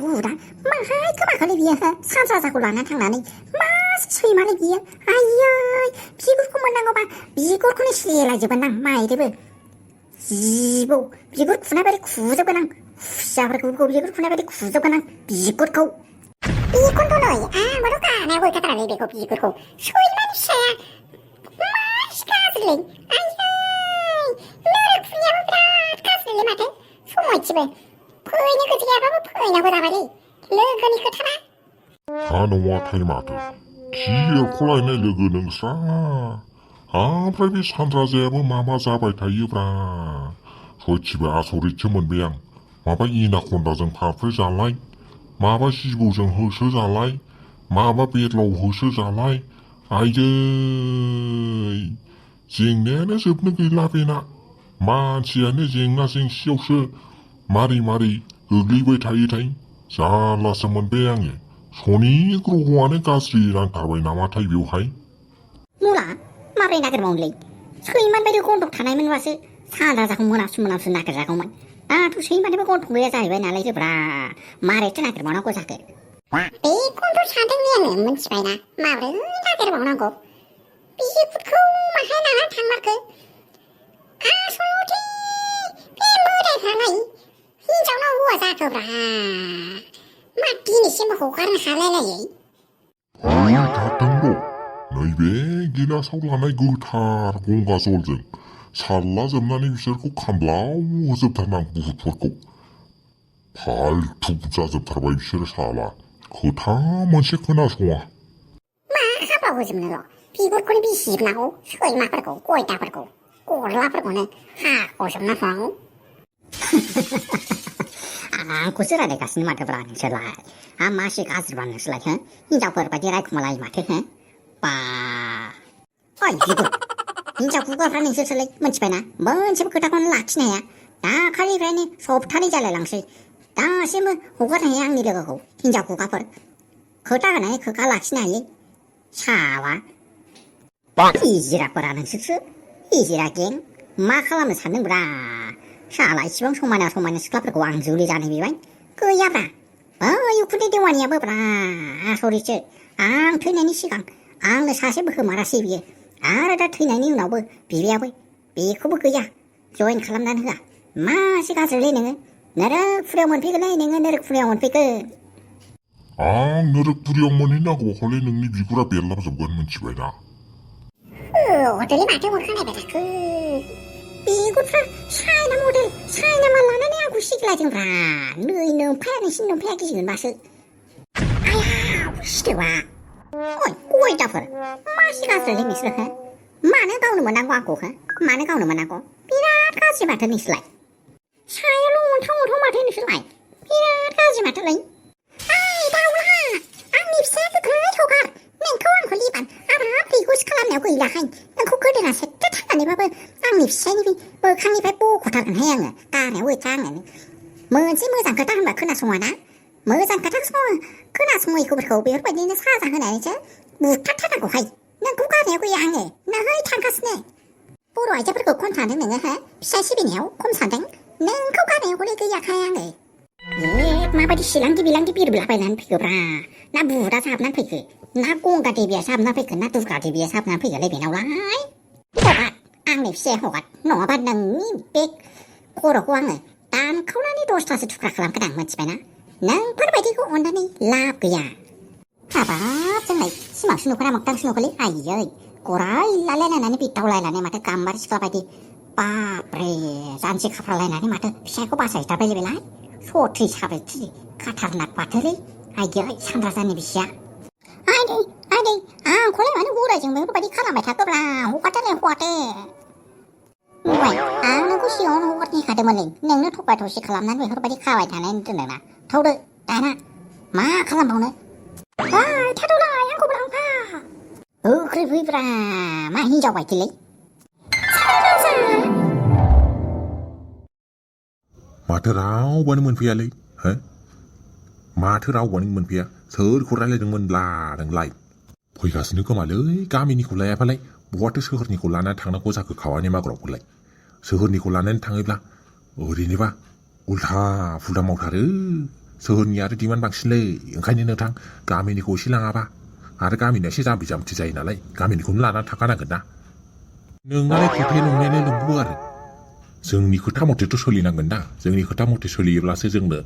बुरा माहाय गोमाखोलै बियो सानजाजाखौ लाना थांनानै मा सैमालै बियो आयै बिगुरखौ मोननांगौबा बिगुरखौनो सिलायजोबगोन आं माइरेबो जिबौ बिगुर खुनाय बायदि खुजोबगोन आं खुसियाफोरखौ बिगुर खुनाय बायदि खुजोबगोन आं बिगुरखौ बेखौनोथ' नै आंबोथ' गानायाव गैखाथारालै बेखौ बिगुरखौ सैमानि फिसाया मासि गाज्रिलै आयै नोरौ खुनियाबो बिराद गाज्रिलै माथो समायथिबो फैनो गोसो गैयाबाबो फैनांगौ जाबायलै लोगोनि खोथाना हा नङाथाय माथो खि एरख'लायनाय लोगो नोंस्रा ओमफ्राय बे सानराजायाबो मा जाबाय थायोब्रा सयथिबो आसरितसो मोनबाय आं माबा एनाकन्दाजों फाफ्लि जालाय माबा जिबौजों होसो जालाय माबा बेदलाव होसो जालाय आयै जेंनायानो जोबनो गैला बेना मानसियानो जेंना जेंसियावसो मारै गोग्लैबाय थायोथाय जारलासो मोनबाय आङो सनि ग्रह'आनो गाज्रि नांथारबाय नामाथाय बेवहाय मुला माबोरै नागिरबावनोलै सैमान बायदि गन्थं थानायमोनबासो सानराजाखौ मोनामसु नागिरजागौमोन दाथ' सैमानिबो गन्थं गैया जाहैबाय नालाय जोब्रा मारैथो नागिरबावनांगौ जाखो बेखौनोथ' सानदोंलै आङो मिथिबायना माबोरै नागिरबावनांगौ बिगुरखौ माहाय लाना थांमारखो आसलथे बे मोदायफ्रालाय हिनजावना हौवा जाखोब्रा मा दिनैसिम हगारनो हालायलायै थाथों र' नैबे गिलासाव लानाय गोथार गंगा जलजों सारला जोबनानै बिसोरखौ खामब्लाव होजोबथारनां बुहुतफोरखौ फाल्थु जाजोबथारबाय बिसोरो साला खोथा मोनसे खोनासङा मा खामब्लाव होजोबनोल' बिगुरखौनो बिसिजोबनांगौ सैमाफोरखौ गयदाफोरखौ गरलाफोरखौनो हाख'जोबना होनांगौ आंखौसो रायलायगासिनो माथोब्रा नोंसोरलाय मासि गाज्रिबा नोंसोरलाय हिनजावफोर बायदि रायखुमालायो माथो बा ओइ बिगुर हिनजाव खुगाफ्रा नोंसोरसोलाय मिथिबायना मोनसेबो खोथाखौनो लाखिनो हाया दाखालिनिफ्रायनो सप्तानै जालायलांसै दासिमबो हगारनो हाया आंनि लोगोखौ हिनजाव खुगाफोर खोथा होनानै खोथा लाखिनो हायै साला हिजिराफोरा नोंसोरसो हिजिरा गें मा खालामनो सानदोंब्रा साला इसिबां समायना सिख्लाफोरखौ आं जुलि जानो बिबाय गैयाब्रा बै उखुन्दै देवानियाबो ब्रा आसरितसो आं थैनायनि सिगां आंनो सासेबो होमारासै बियो आरो दा थैनायनि उनावबो बिबायाबो बेखौबो गैया जयेन खालामनानै होआ मासे गाज्रिलै नोङो नोरखपुरियाव मोनफैगोनलै नोङो नोरखपुरियाव मोनफैगोन आं नोरखपुरियाव मोनहैनांगौबालाय नोंनि बिगुरा बेरलाबजोबगोन मिथिबायना हटेलै माथो हरखानायबाय थाखो बिगुरफ्रा चाइना मडेल चाइना माल लानानै आंखौ सिग्लायदोंब्रा नै नोमफाया नोंसिनि नोमफाया गिगोनबासो आयाव सिथोबा ओइ गयदाफोर मासि गाज्रिलै नोंसोर मानो गावनो मोननांगौ आंखौ मानो गावनो मोननांगौ बिराद गाज्रि माथो नोंसोरलाय सायाल' अन्थाव माथो नोंसोरलाय बिराद गाज्रि माथोलै ओइ दाउला आंनि फिसाया गोख्रै हगार नोंखौ आंखौ लिबान आबाब दैखौसो खालामनायाव गैलाहाय नोंखौ गोदोना सेट्टे थांनानैबाबो आंनि फिसायनि बोखांनिफ्राय बख'थारगोनहाय आङो गारनायाव गैथ्रा आङो मोनसे मोजां खोथा होनबा खोनासङा ना मोजां खोथा खोनासङैखौफोरखौ बेफोरबायदिनो साजा होनानैसो बुथारथारनांगौहाय नोंखौ गारनायाव गैया आङो नै थांगासिनो बर' आइजोफोरखौ खम सानदों नोङो फिसाय सिबिनायाव खम सानदों नोंखौ गारनायावबोलाय गैयाखाय आङो माबायदि सिलांगि बिलांगि बिरब्लाबायनानै फैखोब्रा ना बुदा जाबनानै फैखो ना गंगा देबिया जाबनानै फैखो ना दुर्गा देबिया जाबनानै फैखोलै बेनावलाय हगार आंनि फिसाया हगार नङाबा नोंनि बे खर'खौ आङो दानखावनानै 10थासो थुख्रा खालामगोन आं मिथिबायना नोंफोरबायदिखौ अननानै लाब गैया हाबाब जोंलाय सिमांसो नुखोना मोगथांसो नुखोलै आयै गराय लालायलायनानै बिदावलायनानै माथो गाम्बारि सिख्ला बायदि बाब्रे जानजि खाफ्रालायनानै माथो फिसायखौ बासायथारबाय बेलाय सथ्रि साब्रैथि खाथारनाक बाथोलै आयै सानराजानि बिसिया आदै आंखौलाय मानो बोरायजों बेफोरबायदि खालामबाय थाखोब्रा हगारदोलाय हगारदो बुंबाय आं नोंखौ सिगाङावनो हगारनो होखादोंमोनलै नोंनो थगाय थसि खालामनानै बेफोरबायदि खाबाय थानायनि दोनदोंना थौदो दाना मा खालामबावनो थाद'लाय आंखौबो लांफा गोख्रै फैब्रा मा हिनजाव बायदिलै माथो रावबोआनो मोनफैयालै माथो रावबोआनो मोनफैया सोरखौ रायलायदोंमोनब्ला नोंलाय फैगासिनो खोमालै गामिनिखौ लायाबालाय बहाथो सोहोरनिखौ लानानै थांनांगौ जाखो खावानि माग्रावखौलाय सोहोरनिखौ लानानै थाङोब्ला ओरैनोबा उल्था फुल्था मावथारो सोहोरनि आरो डिमान्ड बांसिनलै ओंखायनो नोंथां गामिनिखौ एसे लाङाबा आरो गामिनिया एसे जाम्बि जाम्बि जायो नालाय गामिनिखौनो लानानै थाखानांगोन ना नोंनालाय खोथाया नंनायालाय नंगौ आरो जोंनि खोथा मथेथ' सोलिनांगोन ना जोंनि खोथा मथे सोलियोब्लासो जोंनो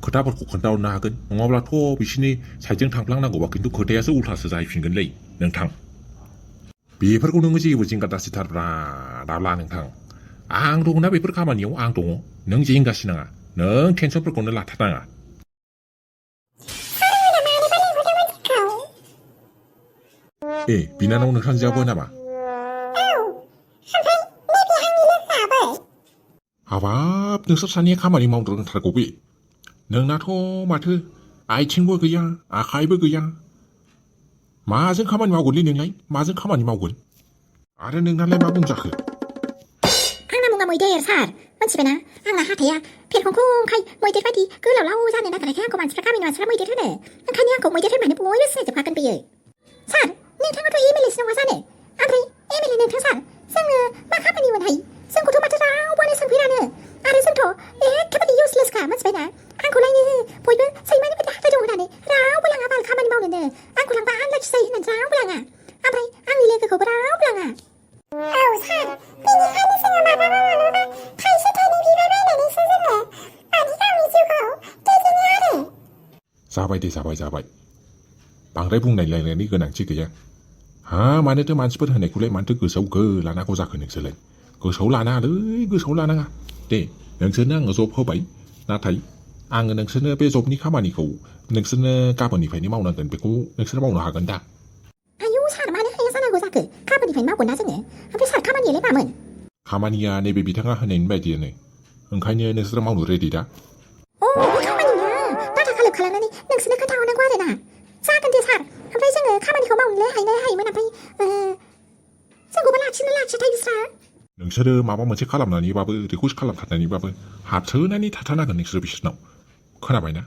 खोथाफोरखौ खोन्थाहरनो हागोन नङाब्लाथ' बिसिनि साइडजों थांफ्लांनांगौबा खिन्थु खोथायासो उल्थासो जाहैफिनगोनलै नोंथां बेफोरखौ नोङो जेबो जिंगा दासिथारब्रा दाला नोंथां आं दङना बेफोर खामानियाव आं दङ नों जिंगासि नाङा नों टेनसनफोरखौनो लाथारनाङा ए बिनानाव नोंथांजोआबो नामा हाबाब नोंसोर सानैया खामानि मावनो रोंथारगौ बे नोंनाथ' माथो आथिंबो गैया आखाइबो गैया माजों खामानि मावगोनलै नोंलाय माजों खामानि मावगोन आरो नोंनालाय मा बुंजाखो आंना मुङा मैदेर सार मोनथिबायना आंना हाथाया फेरखंखंखाय मैदेर बायदि गोलावलाव जानो नागिरनायखाय आंखौ गामिनि मानसिफ्रा मैदेर होनो ओंखायनो आंखौ मैदेर होननानै बयबो सिनायजोबखागोन बेयो सार नोंथाङाथ' एमएलए नङा जानो ओमफ्राय एमएलए नोंथां सार जोङो मा खामानि मोनहाय जोंखौथ' माथो रावबोआनो सोंफेरानो आरो जोंथ' एखेबारे इउसलेसखा मोनथिबायना आंखौलायनो बयबो सैमानि बायदि हाथाय दं होननानै रावबो लाङा बाल खामानि मावनोनो आंखौ लांबा आनलाखि जायो होननानै रावबो लाङा ओमफ्राय आंनि लोगोखौबो रावबो लाङा औ सार बेनिखायनो जोङो मालाबा थाइसे थाइनै बिबार बायनानैसो जोङो मानि गावनि जिउखौ दैदेनो आरो जाबाय दे जाबाय बांद्राय बुंनायलायनायनि गोनांथि गैया हा मानोथो मानसिफोर होनायखौलाय मानोथो गोसोआव लानांगौ जाखो नोंसोरलाय गोसोआव लानाङालै गोसोआव लानाङा दे नोंसोरनो आङो जब होबाय नाथाय आङो नोंसोरनो बे जबनि खामानिखौ नोंसोरनो गाबोननिफ्रायनो मावनांगोन बेखौ नोंसोर मावनो हागोन दा आयौ सार मानो हाया जानांगौ जाखो गाबोननिफ्रायनो मावगोन ना जोङो ओमफ्राय सार खामानियालाय मामोन खामानिया नैबे बिथाङा होनायनि बायदियानो ओंखायनो नोंसोर मावनो रेडि दा अ बे खामानिया डाटा कालेक्ट खालामनानै नोंसोरनो खोन्थाहरनांगौ आरो ना जागोन दे सार ओमफ्राय जोङो खामानिखौ मावनोलाय हायोमोन ओमफ्राय जोंखौबो लाखिथाय बिस्रा नोंसोरो माबा मोनसे खालामनानैबाबो रिकुवेस्ट खालामथारनानैबाबो हाबसोनानै थाथारनांगोन नोंसोरो बिसोरनाव खोनाबायना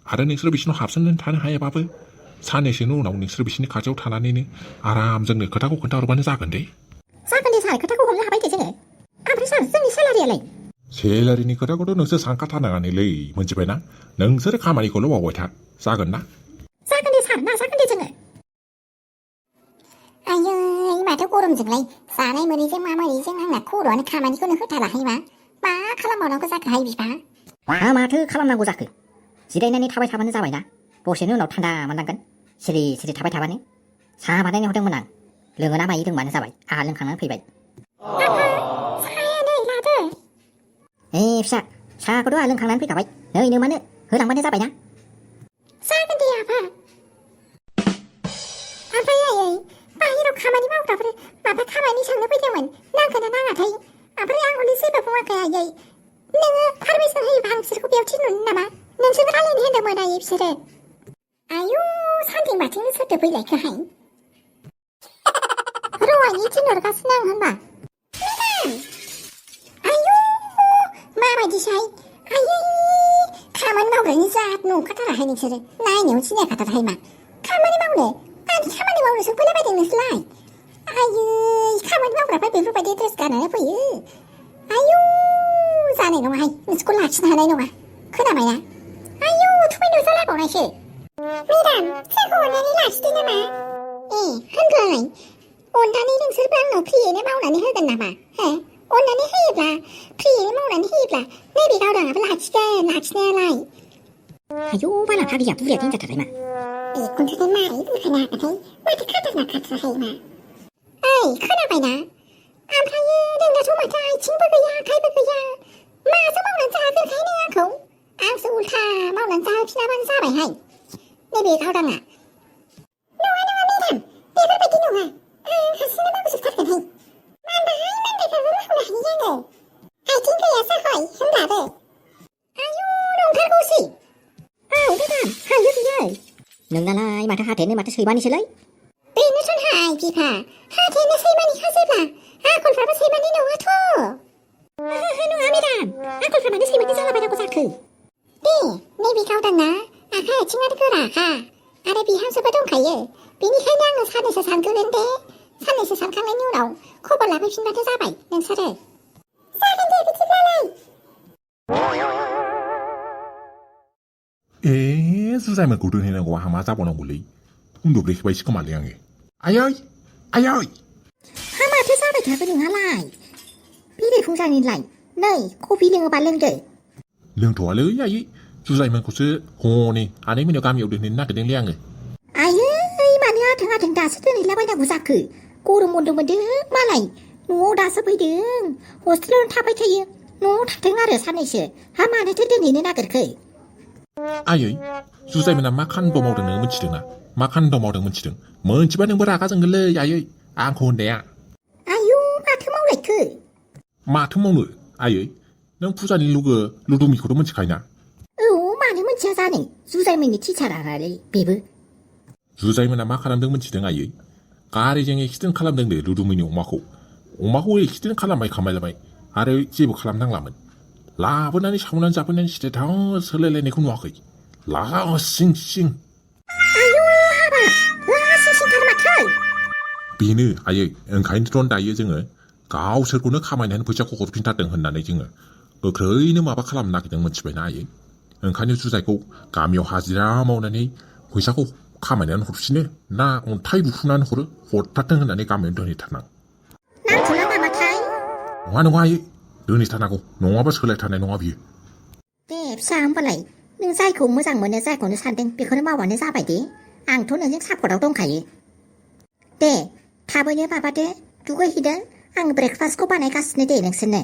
आरो नोंसोरो बिसोरनाव हाबसोनानै थानो हायाबाबो साननैसोनि उनाव नोंसोरो बिसोरनि खाथियाव थानानैनो आराम जोंनो खोथाखौ खोन्थाहरबानो जागोन दे सार खोथाखौ हमनो हाबाय दे जोङो ओमफ्राय सार जोंनि सेलारियालाय सेलारिनि खोथाखौथ' नोंसोर सानखाथारनाङानोलै मोनथिबायना नोंसोर खामानिखौल' मावबाय था जागोन ना जागोन दे सार नाजागोन दे जोङो आयै माथो गरमजोंलाय जानाय मोनैजों मा मोनैजों आंना खर'आनो खामानिखौनो होथाराखै मा खालामबावनांगौ जाखोहाय बिफा माथो खालामनांगौ जाखो जिरायनानै थाबाय थाबानो जाबायना दसेनि उनाव थान्दा मोनलांगोन सिरि थाबाय थाबानो साहा बानायनो हरदोंमोन आं लोङो ना मायो लोंबानो जाबाय आंहा लोंखांनानै फैबाय साहायानो लादो फिसा साहाखौथ' आंहा लोंखांनानै फैखाबाय नै नोमानो होलांबानो जाबायना जागोन दे आफा ओमफ्राय आयै बाहेराव खामानि मावग्राफोर माबा खामानि सोंनो फैदोंमोन नांगोन ना नाङाथाय ओमफ्राय आं हले जेबो बुङाखै आयै नोङो पारमिसन होयोबा आं बिसोरखौ बेयाव थिनहरनो नामा नोंसोरबो रायलायनो होनदोंमोन आयै बिसोरो आयु सानदों माथो सोरथो फैलायखोहाय र'आयै थिनहरगासिनो आं होनबा मेडाम आयु माबायदिसाय आयै खामानि मावग्रानि जात नंखाथाराहाय नोंसोरो नायनायाव सिनायखाथाराहाय मा खामानि मावनो आंनि खामानि मावनो सोंफैलाबायदों नोंसोरलाय आयै खामानि मावग्राफ्रा बेफोरबायदि ड्रेस गाननानै फैयो आयु जानाय नङाहाय नोंसोरखौ लाखिनो हानाय नङा खोनाबायना आयु थुमै नुजालाबावनायसो मेडाम जोंखौ अननानै लाखिदो नामा होनब्लालाय अननानै नोंसोरबो आंनाव फ्रियैनो मावनानै होगोन नामा हो अननानै होयोब्ला फ्रियैनो मावनानै होयोब्ला नैबे गावदाङाबो लाखिगोन लाखिनायालाय आयौ बालाफ्रा गैया बुरिया दिन जाथारबाय मा बेखौनोथाय मारै बुंखानो हागोनथाय माथो खाथारहाय मा खोनाबायना ओमफ्रायो नोंनाथ' माथो आथिंबो गैया आखाइबो गैया माजों मावनानै जाहोगोनखाय नों आंखौ आंसो उल्था मावनानै जाहोफिनाबानो जाबायहाय नैबे गावदाङा नङा मेडाम बेफोरबायदि नङा आं हारसिंनो मावजोबथारगोनहाय मानबायफ्राबो मावनो हायो आङो आथिं गैया साहय होनब्लाबो आयु नंथारगौसै मेडाम हायो बियो नोंनालाय माथो हाथायानो माथो सैमानिसोलै बेनोथ'हाय बिफा हाथायानो सैमानिखा जेब्ला आखलफ्राबो सैमानि नङाथ' नङा मेडाम आखलफ्रा मानो सैमानि जालाबायनांगौ जाखो दे नैबे गावदांना आखाइ आथिङानो गोराखा आरो बिहामजोबो दंखायो बेनिखायनो आङो साननैसो सानग्रोगोन दे साननैसो सानखांनायनि उनाव खबर लाफैफिनबानो जाबाय नोंसोरो जागोन दे बिदिब्लालाय जुजाइमोनखौ दोनहैनांगौआ हामा जाबावनांगौलै उन्दुब्रेखबायसो खोमालै आङो आयै आयै हा माथो जाबाय थाखो नोंहालाय बेरेफुंजानिलाय नै कफि लोङोबा लोंदो लोंथ'वालै आयै जुजाइमोनखौसो हनै आनै मोनायाव गामियाव दोनहैनो नागिरदोंलै आङो आयै मानो आथों आथों दासो दोनहैलाबायनांगौ जाखो गरम बन्द मोनदों मालाय न'आव दासो फैदों हस्टेलावनो थाबाय थायो न'आव थाथों आरो साननैसो हा मानोथो दोनहैनो नागिरखो आयै जुजाइमोना मा खान्द' मावदों नोङो मिथिदोंना मा खान्द' मावदों मिथिदों मोनथिबा नोंबो रागा जोंगोनलै आयै आंखौ होननाया आयु माथो मावलायखो माथो मावनो आयै नों फुजानि लोगो लुदुमिखौथ' मिथिखायोना औ मानो मोनथिया जानो जुजाइमोननि टिचारालाय बेबो जुजाइमोना मा खालामदों मिथिदों आयै गारिजों एक्सिडेन्ट खालामदोंनो लुदुमिनि अमाखौ एक्सिडेन्ट खालामबाय खामायलाबाय आरो जेबो खालामनांलामोन लाबोनानै सावनानै जाफैनानै स्टेटास होलायलायनायखौ नुवाखै लासिं सिं आयु हाबा लासिंसिंथार माथो बेनो आयै ओंखायनोथ' दायो जोङो गावसोरखौनो खामायनानै फैसाखौ हरफिनथारदों होननानै जोङो गोख्रैनो माबा खालामनो नागिरदों मिथिबायना आयै ओंखायनो जुजाइखौ गामियाव हाजिरा मावनानै फैसाखौ खामायनानै हरफिनो ना अन्थाइ बुफुनानै हरथारथों होननानै गामियाव दोनहैथारनां नांथ'ला नामाथाय नङा आयै दोनहैथारनांगौ नङाबा सोलायथारनाय नङा बियो दे फिसा होमबालाय नों जायखौ मोजां मोनो जायखौनो सानदों बेखौनो मावबानो जाबाय दे आंथ' नोंजों सापर्टआव दंखायो दे थाबैनो माबादो दुगैहैदो आं ब्रेकफास्टखौ बानायगासिनो दे नोंसोरनो